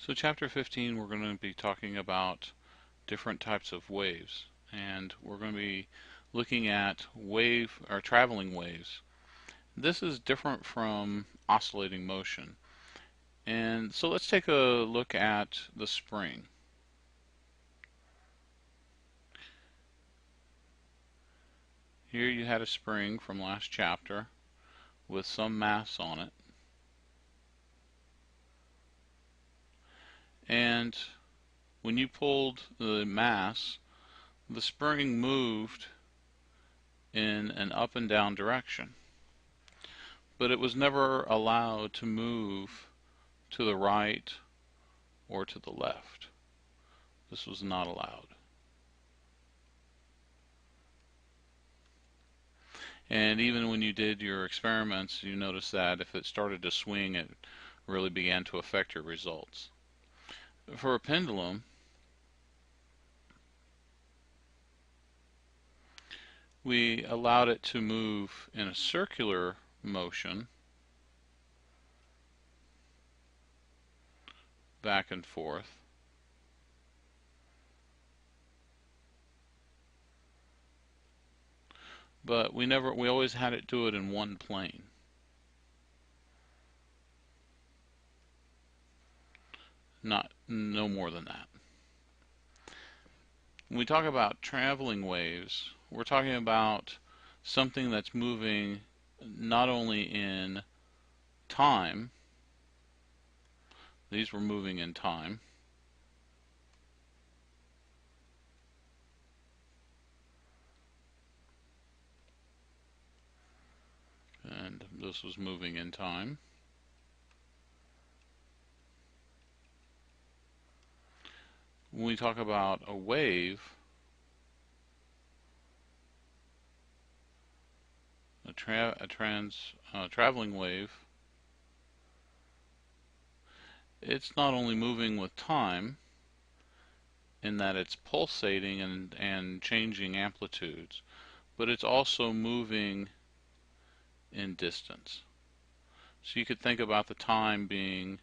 So chapter 15, we're going to be talking about different types of waves, and we're going to be looking at wave or traveling waves. This is different from oscillating motion. And so let's take a look at the spring. Here you had a spring from last chapter with some mass on it. And when you pulled the mass, the spring moved in an up and down direction. But it was never allowed to move to the right or to the left. This was not allowed. And even when you did your experiments, you noticed that if it started to swing, it really began to affect your results. For a pendulum, we allowed it to move in a circular motion back and forth. But we always had it do it in one plane. No more than that. When we talk about traveling waves, we're talking about something that's moving not only in time. These were moving in time. And this was moving in time. When we talk about a wave, a traveling wave, it's not only moving with time in that it's pulsating and changing amplitudes, but it's also moving in distance. So you could think about the time being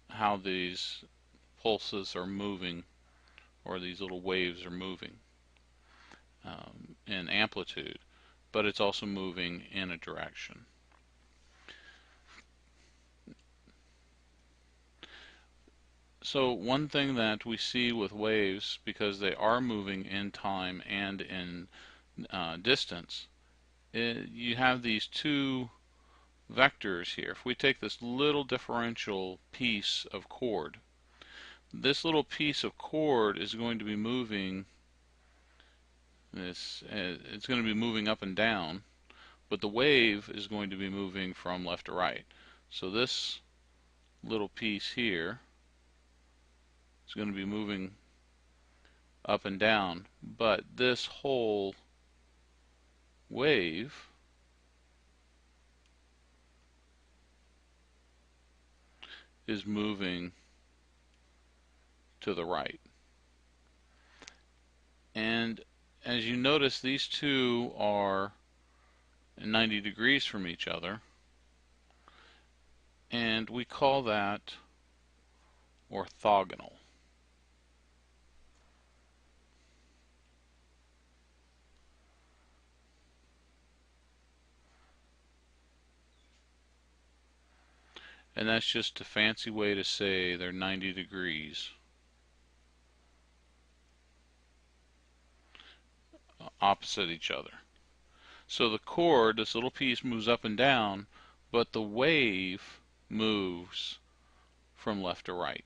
how these pulses are moving, or these little waves are moving in amplitude, but it's also moving in a direction. So one thing that we see with waves, because they are moving in time and in distance, you have these two vectors here. If we take this little differential piece of cord, this little piece of cord is going to be moving it's going to be moving up and down, but the wave is going to be moving from left to right. So this little piece here is going to be moving up and down, but this whole wave is moving to the right. And as you notice, these two are 90 degrees from each other, and we call that orthogonal. And that's just a fancy way to say they're 90 degrees opposite each other. So the cord, this little piece, moves up and down, but the wave moves from left to right.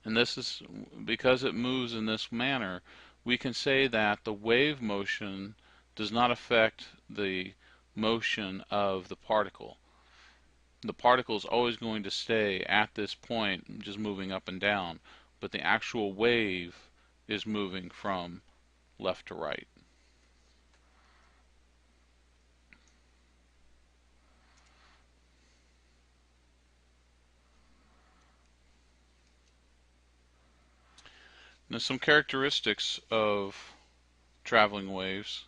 And this is because it moves in this manner, we can say that the wave motion does not affect the motion of the particle. The particle is always going to stay at this point, just moving up and down, but the actual wave is moving from left to right. Now, some characteristics of traveling waves,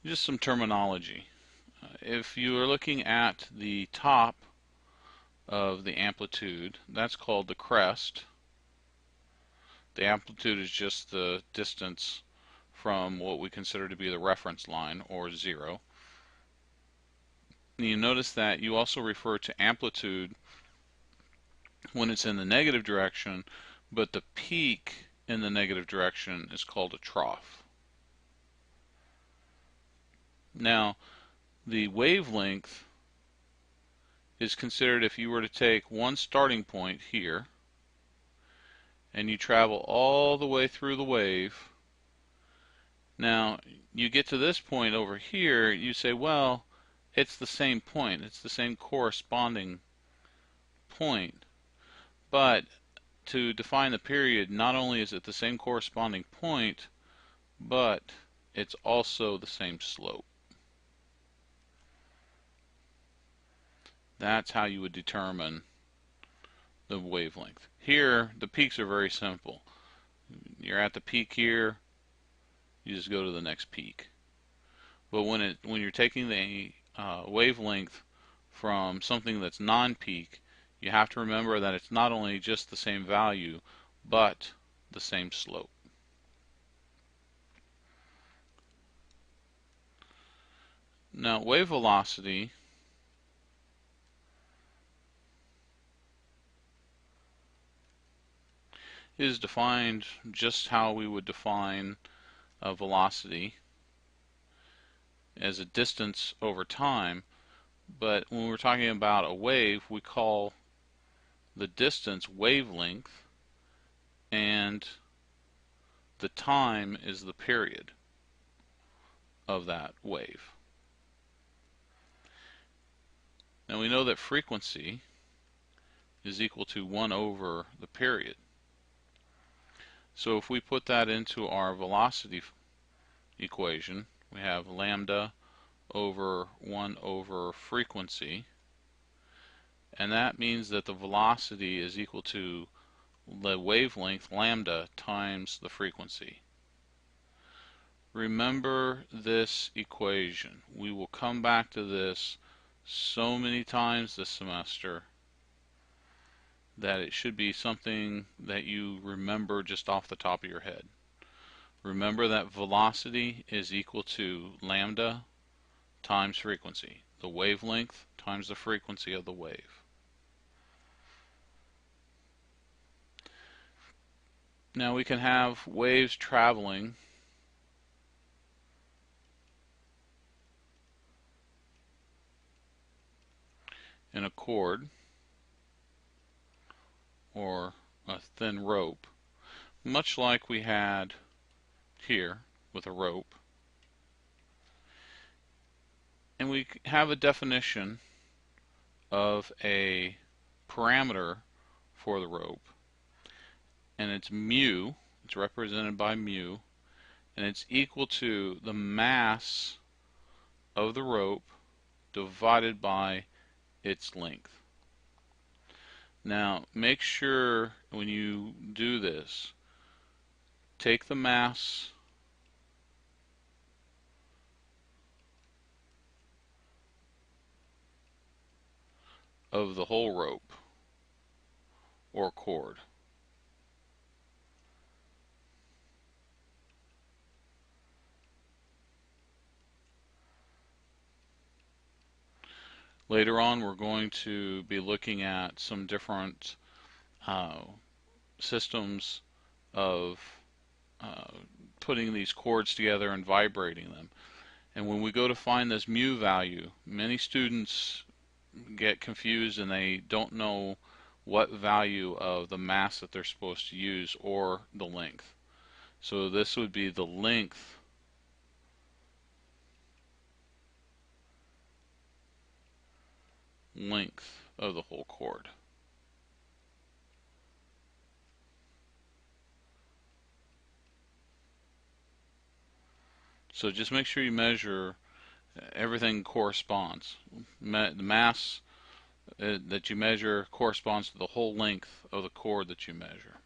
just some terminology. If you are looking at the top of the amplitude. That's called the crest. The amplitude is just the distance from what we consider to be the reference line, or zero. And you notice that you also refer to amplitude when it's in the negative direction, but the peak in the negative direction is called a trough. Now, the wavelength is considered if you were to take one starting point here and you travel all the way through the wave. Now, you get to this point over here, you say, well, it's the same point, it's the same corresponding point. But to define the period, not only is it the same corresponding point, but it's also the same slope. That's how you would determine the wavelength. Here, the peaks are very simple. You're at the peak here, you just go to the next peak. But when you're taking the wavelength from something that's non-peak, you have to remember that it's not only just the same value, but the same slope. Now, wave velocity is defined just how we would define a velocity, as a distance over time. But when we're talking about a wave, we call the distance wavelength, and the time is the period of that wave. Now we know that frequency is equal to 1 over the period. So if we put that into our velocity equation, we have lambda over 1 over frequency, and that means that the velocity is equal to the wavelength lambda times the frequency. Remember this equation. We will come back to this so many times this semester that it should be something that you remember just off the top of your head. Remember that velocity is equal to lambda times frequency, the wavelength times the frequency of the wave. Now we can have waves traveling in a cord or a thin rope, much like we had here with a rope. And we have a definition of a parameter for the rope, and it's mu. It's represented by mu, and it's equal to the mass of the rope divided by its length. Now make sure when you do this, take the mass of the whole rope or cord. Later on, we're going to be looking at some different systems of putting these cords together and vibrating them. And when we go to find this mu value, many students get confused and they don't know what value of the mass that they're supposed to use or the length. So this would be the length of the whole cord. So just make sure you measure everything corresponds. The mass that you measure corresponds to the whole length of the cord that you measure.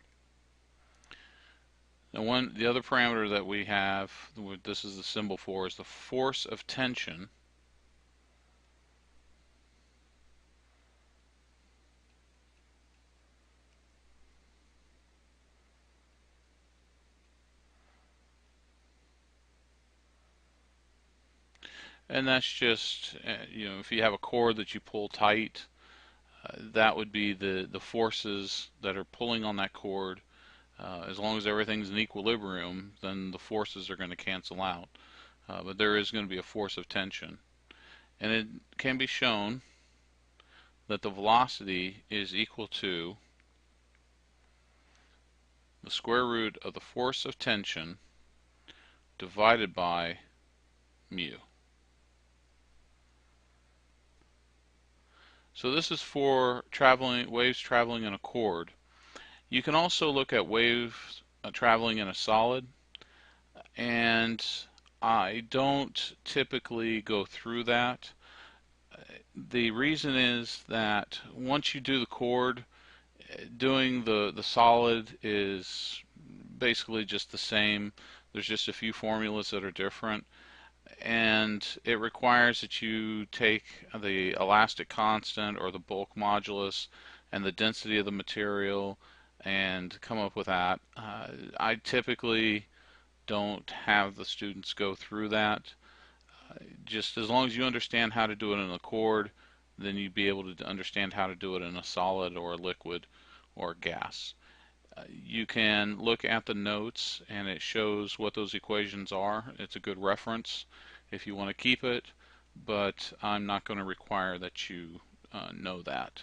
Now the other parameter that we have, this is the symbol for, is the force of tension. And that's just, if you have a cord that you pull tight, that would be the forces that are pulling on that cord. As long as everything's in equilibrium, then the forces are going to cancel out. But there is going to be a force of tension. And it can be shown that the velocity is equal to the square root of the force of tension divided by mu. So this is for waves traveling in a cord. You can also look at waves traveling in a solid, and I don't typically go through that. The reason is that once you do the cord, doing the solid is basically just the same. There's just a few formulas that are different, and it requires that you take the elastic constant or the bulk modulus and the density of the material and come up with that. I typically don't have the students go through that. Just as long as you understand how to do it in a cord, then you'd be able to understand how to do it in a solid or a liquid or a gas. You can look at the notes and it shows what those equations are. It's a good reference if you want to keep it, but I'm not going to require that you know that.